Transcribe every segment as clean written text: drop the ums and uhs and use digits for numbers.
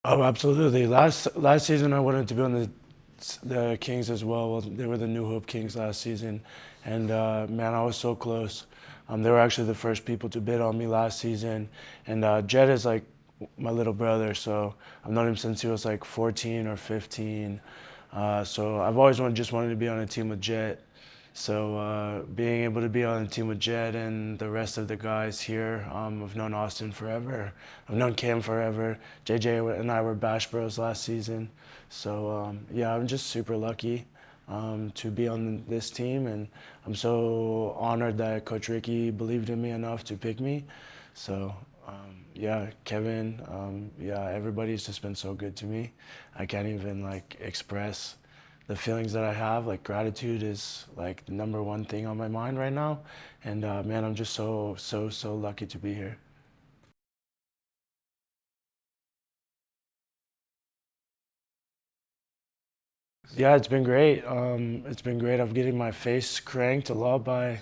Oh, absolutely. Last season, I wanted to be on the Kings as well. Well, they were the New Hope Kings last season, and man, I was so close. They were actually the first people to bid on me last season, and Jed is like my little brother, so I've known him since he was like 14 or 15. So I've always just wanted to be on a team with Jet. So being able to be on a team with Jed and the rest of the guys here, I've known Austin forever. I've known Cam forever. JJ and I were Bash Bros last season. So yeah, I'm just super lucky to be on this team, and I'm so honored that Coach Ricky believed in me enough to pick me. So yeah, Kevin, yeah, everybody's just been so good to me. I can't even like express the feelings that I have. Like gratitude is like the number one thing on my mind right now, and man, I'm just so lucky to be here. Yeah, it's been great. It's been great. I'm getting my face cranked a lot by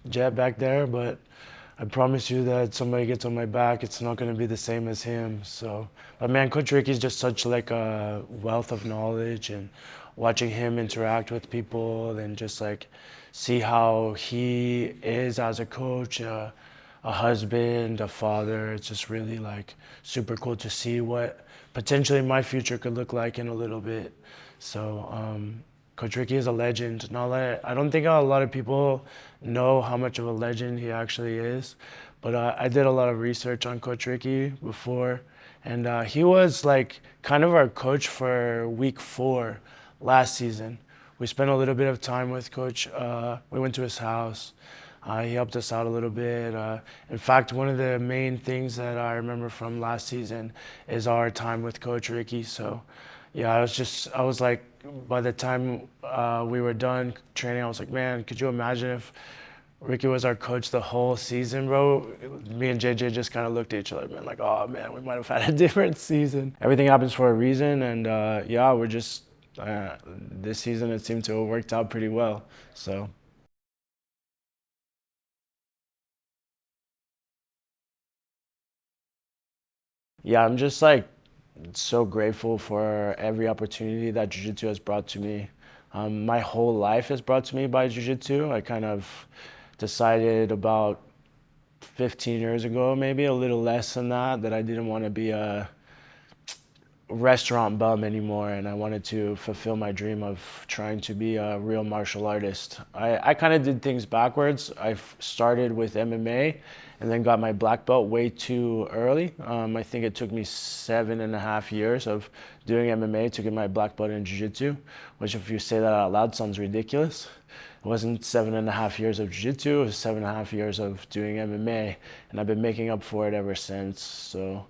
Jet back there, but I promise you that somebody gets on my back, it's not going to be the same as him. So, but man, Coach Ricky's just such like a wealth of knowledge, and watching him interact with people and just like see how he is as a coach, a husband, a father. It's just really like super cool to see what potentially my future could look like in a little bit. So, Coach Ricky is a legend. Not that I don't think a lot of people know how much of a legend he actually is, but I did a lot of research on Coach Ricky before, and he was like kind of our coach for week 4 last season. We spent a little bit of time with Coach. We went to his house. He helped us out a little bit. In fact, one of the main things that I remember from last season is our time with Coach Ricky. So, yeah, I was like, by the time we were done training, I was like, man, could you imagine if Ricky was our coach the whole season, bro? Me and JJ just kind of looked at each other, man, like, oh man, we might have had a different season. Everything happens for a reason, and yeah, we're just this season it seemed to have worked out pretty well. So. Yeah, I'm just like so grateful for every opportunity that Jiu-Jitsu has brought to me. My whole life is brought to me by Jiu-Jitsu. I kind of decided about 15 years ago, maybe a little less than that I didn't want to be a restaurant bum anymore, and I wanted to fulfill my dream of trying to be a real martial artist. I kind of did things backwards. I started with MMA and then got my black belt way too early. I think it took me 7.5 years of doing MMA to get my black belt in Jiu-Jitsu, which if you say that out loud sounds ridiculous. It wasn't 7.5 years of Jiu-Jitsu, it was 7.5 years of doing MMA, and I've been making up for it ever since. So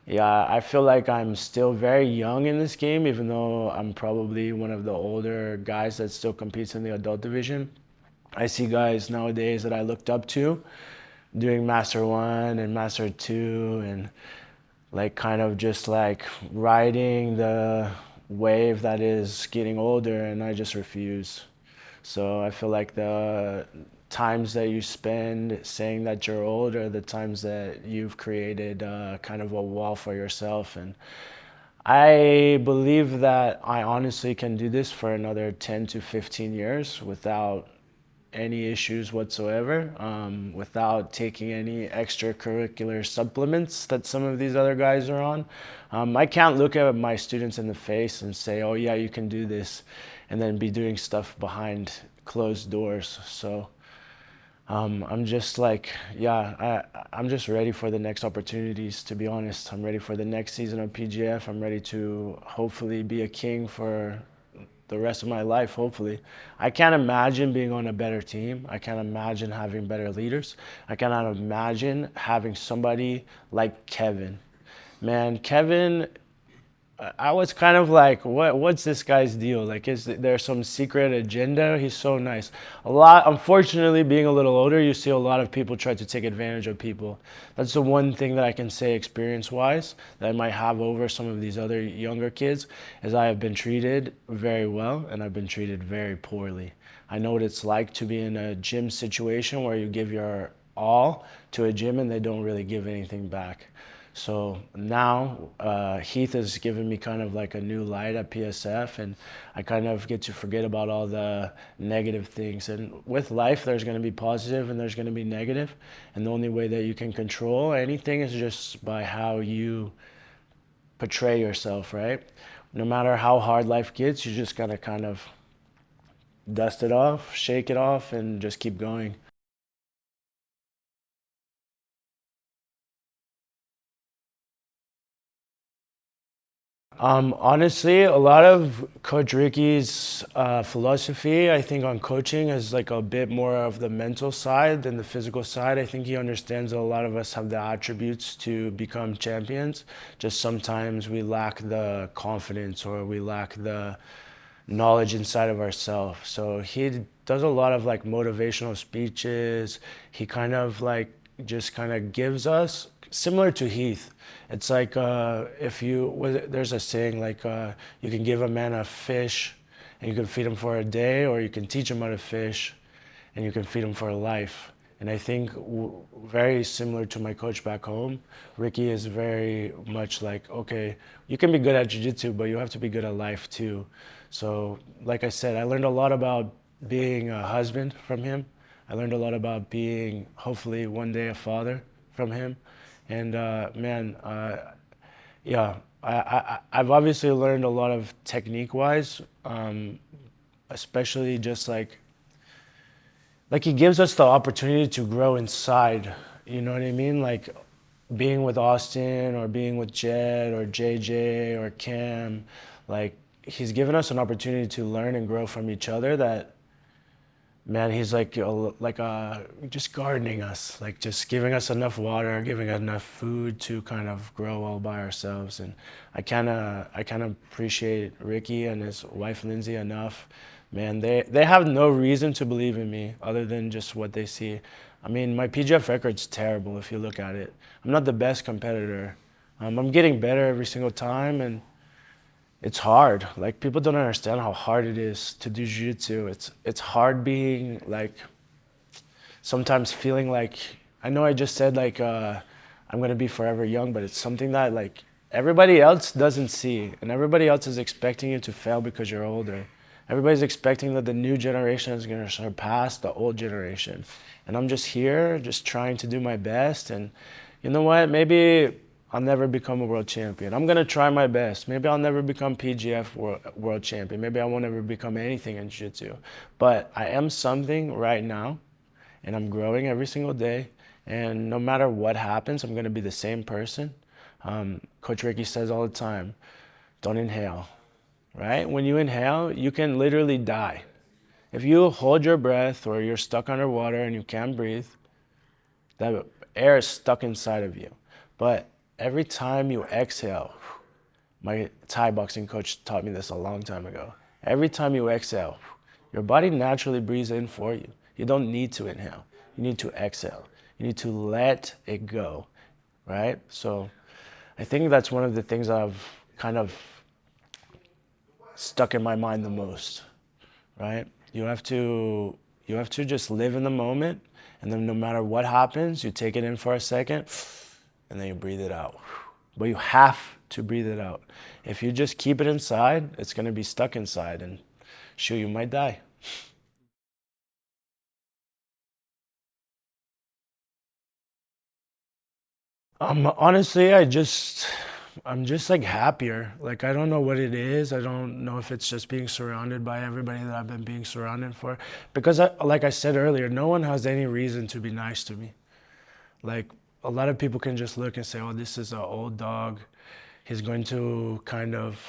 yeah, I feel like I'm still very young in this game, even though I'm probably one of the older guys that still competes in the adult division. I see guys nowadays that I looked up to doing Master 1 and Master 2, and like kind of just like riding the wave that is getting older, and I just refuse. So I feel like the times that you spend saying that you're old are the times that you've created kind of a wall for yourself. And I believe that I honestly can do this for another 10 to 15 years without any issues whatsoever, without taking any extracurricular supplements that some of these other guys are on. I can't look at my students in the face and say, oh, yeah, you can do this, and then be doing stuff behind closed doors. So I'm just like, yeah, I'm just ready for the next opportunities, to be honest. I'm ready for the next season of PGF. I'm ready to hopefully be a king for the rest of my life, hopefully. I can't imagine being on a better team. I can't imagine having better leaders. I cannot imagine having somebody like Kevin. Man, Kevin, I was kind of like, what's this guy's deal? Like, is there some secret agenda? He's so nice. A lot, unfortunately, being a little older, you see a lot of people try to take advantage of people. That's the one thing that I can say experience-wise that I might have over some of these other younger kids, is I have been treated very well and I've been treated very poorly. I know what it's like to be in a gym situation where you give your all to a gym and they don't really give anything back. So now Heath has given me kind of like a new light at PSF, and I kind of get to forget about all the negative things. And with life, there's going to be positive and there's going to be negative, and the only way that you can control anything is just by how you portray yourself, right? No matter how hard life gets, you just gotta kind of dust it off, shake it off, and just keep going. Honestly, a lot of Coach Ricky's philosophy, I think, on coaching is like a bit more of the mental side than the physical side. I think he understands that a lot of us have the attributes to become champions. Just sometimes we lack the confidence or we lack the knowledge inside of ourselves. So he does a lot of like motivational speeches. He kind of like just kind of gives us similar to Heath. It's like if you there's a saying like you can give a man a fish and you can feed him for a day, or you can teach him how to fish and you can feed him for a life. And I think very similar to my coach back home, Ricky is very much like, okay, you can be good at jiu-jitsu, but you have to be good at life too. So, like I said, I learned a lot about being a husband from him. I learned a lot about being, hopefully, one day a father from him. And man, yeah, I've obviously learned a lot of technique-wise, especially just like he gives us the opportunity to grow inside. You know what I mean? Like being with Austin or being with Jed or JJ or Cam, like he's given us an opportunity to learn and grow from each other. That man, he's just gardening us, like just giving us enough water, giving us enough food to kind of grow all by ourselves. And I kind of appreciate Ricky and his wife Lindsay enough. Man, they have no reason to believe in me other than just what they see. I mean, my PGF record's terrible if you look at it. I'm not the best competitor. I'm getting better every single time, and it's hard. Like people don't understand how hard it is to do jiu-jitsu. It's hard being like sometimes feeling like I know I just said like I'm gonna be forever young, but it's something that like everybody else doesn't see, and everybody else is expecting you to fail because you're older. Everybody's expecting that the new generation is gonna surpass the old generation, and I'm just here, just trying to do my best. And you know what? Maybe I'll never become a world champion. I'm gonna try my best. Maybe I'll never become PGF world champion. Maybe I won't ever become anything in jiu-jitsu. But I am something right now, and I'm growing every single day. And no matter what happens, I'm gonna be the same person. Coach Ricky says all the time, don't inhale, right? When you inhale, you can literally die. If you hold your breath or you're stuck underwater and you can't breathe, that air is stuck inside of you. But every time you exhale, my Thai boxing coach taught me this a long time ago. Every time you exhale, your body naturally breathes in for you. You don't need to inhale. You need to exhale. You need to let it go, right? So I think that's one of the things that I've kind of stuck in my mind the most, right? You have to just live in the moment, and then no matter what happens, you take it in for a second, and then you breathe it out. But you have to breathe it out. If you just keep it inside, it's gonna be stuck inside, and shoot, you might die. Honestly, I'm just like happier. Like I don't know what it is. I don't know if it's just being surrounded by everybody that I've been being surrounded for. Because like I said earlier, no one has any reason to be nice to me. Like a lot of people can just look and say, "Oh, this is an old dog. He's going to kind of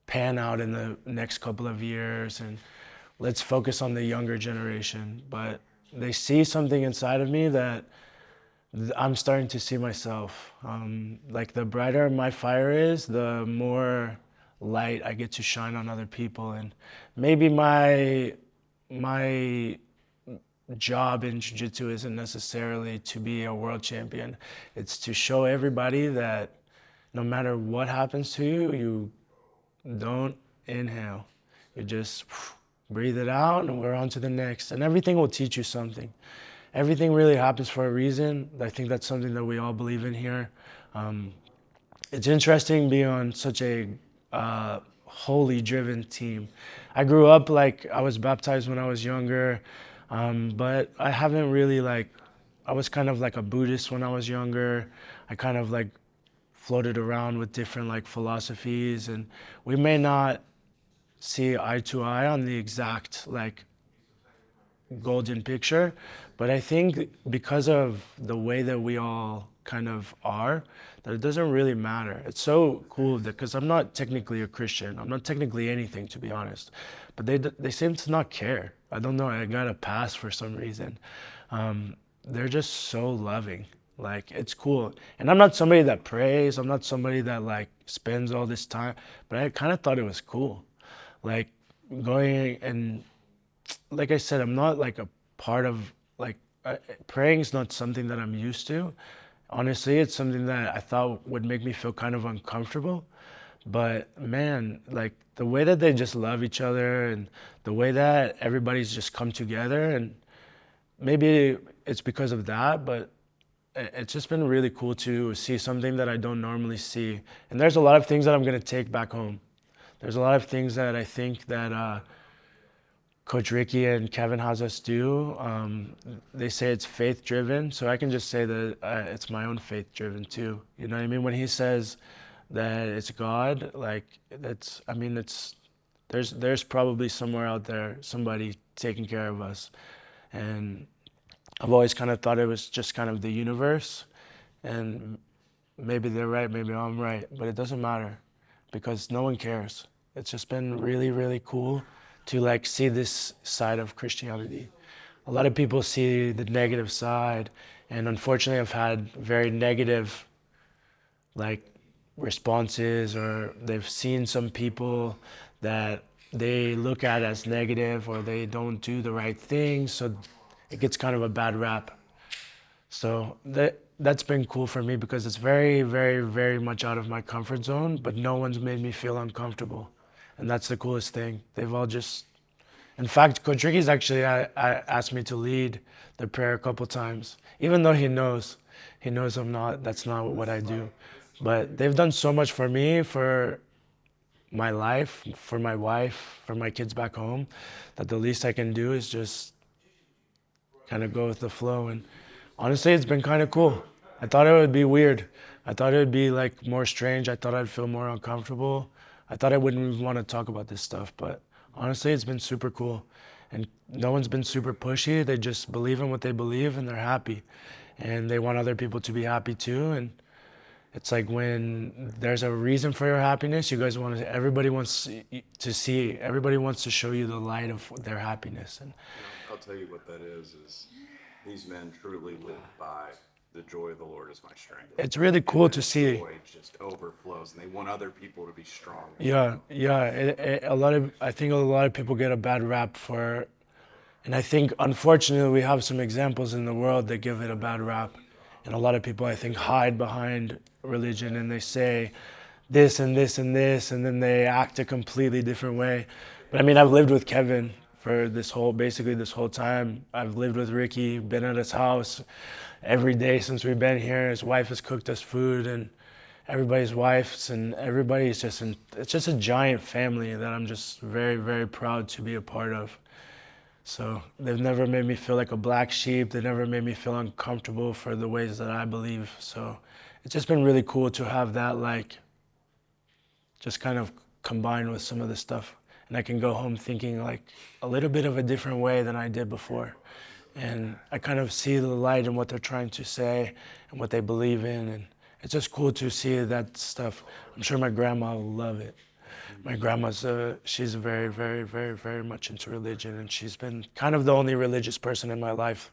pan out in the next couple of years, and let's focus on the younger generation." But they see something inside of me that I'm starting to see myself. Like the brighter my fire is, the more light I get to shine on other people. And maybe my job in jiu-jitsu isn't necessarily to be a world champion. It's to show everybody that no matter what happens to you, you don't inhale. You just breathe it out and we're on to the next. And everything will teach you something. everything really happens for a reason. I think that's something that we all believe in here. Um, it's interesting being on such a wholly driven team. I grew up like I was baptized when I was younger, but I haven't really like, I was kind of like a Buddhist when I was younger. I kind of like floated around with different like philosophies, and we may not see eye to eye on the exact like golden picture, but I think because of the way that we all kind of are, that it doesn't really matter. It's so cool that because I'm not technically a Christian, I'm not technically anything to be honest, but they seem to not care. I don't know. I got a pass for some reason. They're just so loving. Like it's cool, and I'm not somebody that prays. I'm not somebody that like spends all this time, but I kind of thought it was cool, like going and like I said, I'm not like a part of like praying is not something that I'm used to. Honestly, it's something that I thought would make me feel kind of uncomfortable. But man, like the way that they just love each other and the way that everybody's just come together, and maybe it's because of that, but it's just been really cool to see something that I don't normally see. And there's a lot of things that I'm gonna take back home. There's a lot of things that I think that Coach Ricky and Kevin has us do. They say it's faith driven, so I can just say that it's my own faith driven too. You know what I mean? When he says that it's God, like that's, I mean, it's there's probably somewhere out there somebody taking care of us, and I've always kind of thought it was just kind of the universe, and maybe they're right, maybe I'm right, but it doesn't matter because no one cares. It's just been really, really cool to like see this side of Christianity. A lot of people see the negative side, and unfortunately, I've had very negative like responses, or they've seen some people that they look at as negative, or they don't do the right thing, so it gets kind of a bad rap. So that's been cool for me because it's very, very, very much out of my comfort zone, but no one's made me feel uncomfortable. And that's the coolest thing. They've all just, in fact, Coach Ricky's actually I asked me to lead the prayer a couple times, even though he knows that's not what I do. But they've done so much for me, for my life, for my wife, for my kids back home, that the least I can do is just kind of go with the flow. And honestly, it's been kind of cool. I thought it would be weird. I thought it would be like more strange. I thought I'd feel more uncomfortable. I thought I wouldn't even want to talk about this stuff, but honestly, it's been super cool. And no one's been super pushy. They just believe in what they believe and they're happy. And they want other people to be happy too. And it's like when there's a reason for your happiness, you guys want to, everybody wants to see, everybody wants to show you the light of their happiness. And I'll tell you what that is these men truly live by the joy of the Lord is my strength. it's really cool And to that see. joy just overflows, and they want other people to be strong. Yeah. I think a lot of people get a bad rap for, and I think unfortunately we have some examples in the world that give it a bad rap. And a lot of people I think hide behind religion and they say this and this and this, and then they act a completely different way. But I mean, I've lived with Kevin for basically this whole time. I've lived with Ricky, been at his house every day since we've been here. His wife has cooked us food, and everybody's wives, and everybody's it's just a giant family that I'm just very, very proud to be a part of. So they've never made me feel like a black sheep. They never made me feel uncomfortable for the ways that I believe. So it's just been really cool to have that, like, just kind of combined with some of the stuff. And I can go home thinking like a little bit of a different way than I did before. And I kind of see the light in what they're trying to say and what they believe in. And it's just cool to see that stuff. I'm sure my grandma will love it. My grandma's she's very, very, very, very much into religion, and she's been kind of the only religious person in my life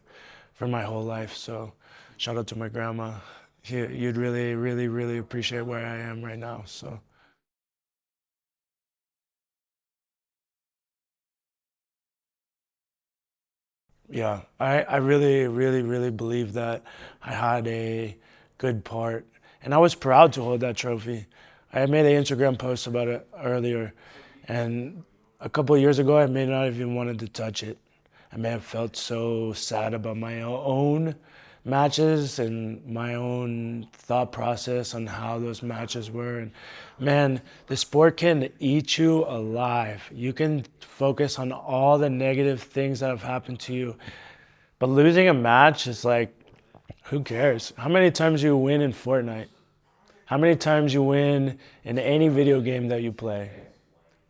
for my whole life. So shout out to my grandma. You'd really, really, really appreciate where I am right now. So yeah, I really, really, really believe that I had a good part, and I was proud to hold that trophy. I had made an Instagram post about it earlier, and a couple of years ago, I may not have even wanted to touch it. I may have felt so sad about my own matches and my own thought process on how those matches were. And man, the sport can eat you alive. You can focus on all the negative things that have happened to you, but losing a match is like, who cares? How many times you win in Fortnite? How many times you win in any video game that you play?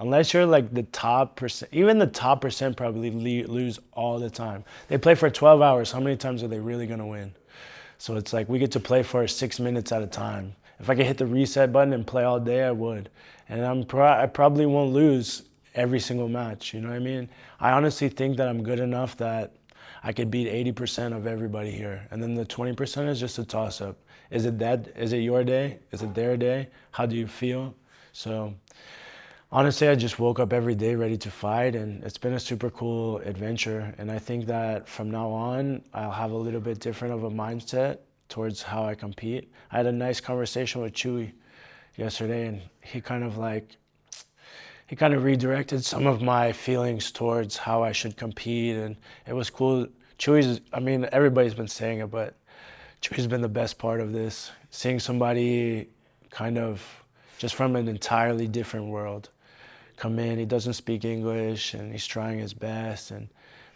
Unless you're like the top percent, even the top percent probably lose all the time. They play for 12 hours. How many times are they really going to win? So it's like we get to play for 6 minutes at a time. If I could hit the reset button and play all day, I would. And I probably won't lose every single match. You know what I mean? I honestly think that I'm good enough that I could beat 80% of everybody here. And then the 20% is just a toss-up. Is it that? Is it your day? Is it their day? How do you feel? So honestly, I just woke up every day ready to fight, and it's been a super cool adventure. And I think that from now on, I'll have a little bit different of a mindset towards how I compete. I had a nice conversation with Chuy yesterday, and he kind of redirected some of my feelings towards how I should compete, and it was cool. Everybody's been saying it, but Chuy's been the best part of this. Seeing somebody kind of just from an entirely different world come in. He doesn't speak English, and he's trying his best. And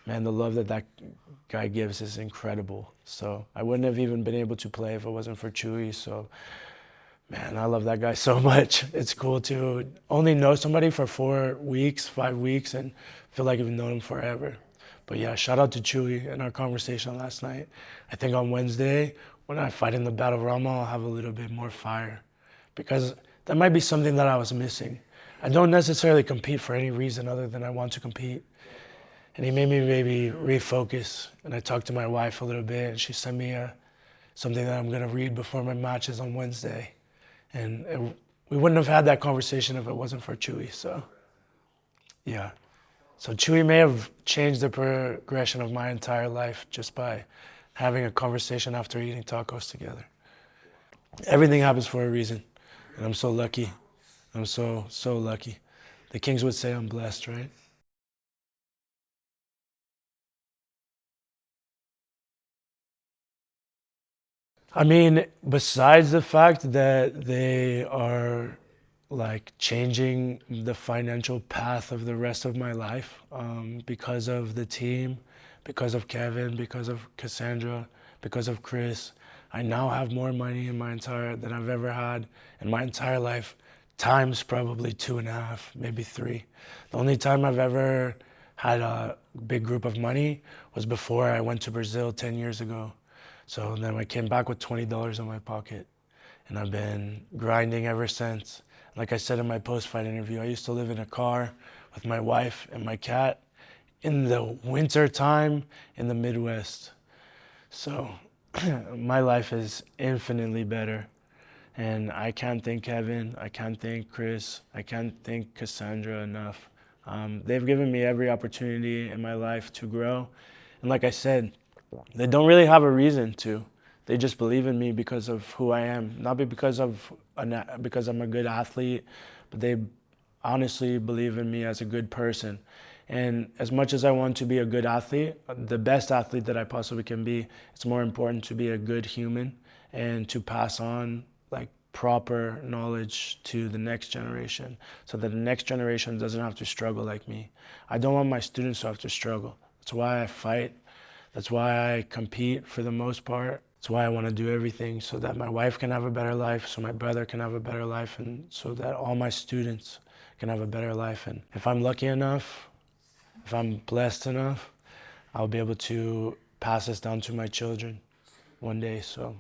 man, the love that guy gives is incredible. So I wouldn't have even been able to play if it wasn't for Chuy. So man, I love that guy so much. It's cool to only know somebody for 4 weeks, 5 weeks, and feel like I've known him forever. But yeah, shout out to Chuy in our conversation last night. I think on Wednesday, when I fight in the Battle Rama, I'll have a little bit more fire, because that might be something that I was missing. I don't necessarily compete for any reason other than I want to compete. And he made me maybe refocus. And I talked to my wife a little bit, and she sent me something that I'm going to read before my matches on Wednesday. And we wouldn't have had that conversation if it wasn't for Chuy. So yeah. So Chuy may have changed the progression of my entire life just by having a conversation after eating tacos together. Everything happens for a reason, and I'm so lucky. I'm so lucky. The Kings would say I'm blessed, right? I mean, besides the fact that they are like changing the financial path of the rest of my life, because of the team, because of Kevin, because of Cassandra, because of Chris, I now have more money than I've ever had in my entire life, times probably 2.5, maybe 3. The only time I've ever had a big group of money was before I went to Brazil 10 years ago. So then I came back with $20 in my pocket, and I've been grinding ever since. Like I said in my post-fight interview, I used to live in a car with my wife and my cat in the winter time in the Midwest. So my life is infinitely better. And I can't thank Kevin, I can't thank Chris, I can't thank Cassandra enough. They've given me every opportunity in my life to grow. And like I said, they don't really have a reason to. They just believe in me because of who I am, not because I'm a good athlete, but they honestly believe in me as a good person. And as much as I want to be a good athlete, the best athlete that I possibly can be, it's more important to be a good human and to pass on like proper knowledge to the next generation, so that the next generation doesn't have to struggle like me. I don't want my students to have to struggle. That's why I fight. That's why I compete for the most part. That's why I want to do everything, so that my wife can have a better life, so my brother can have a better life, and so that all my students can have a better life. And if I'm lucky enough, if I'm blessed enough, I'll be able to pass this down to my children one day. So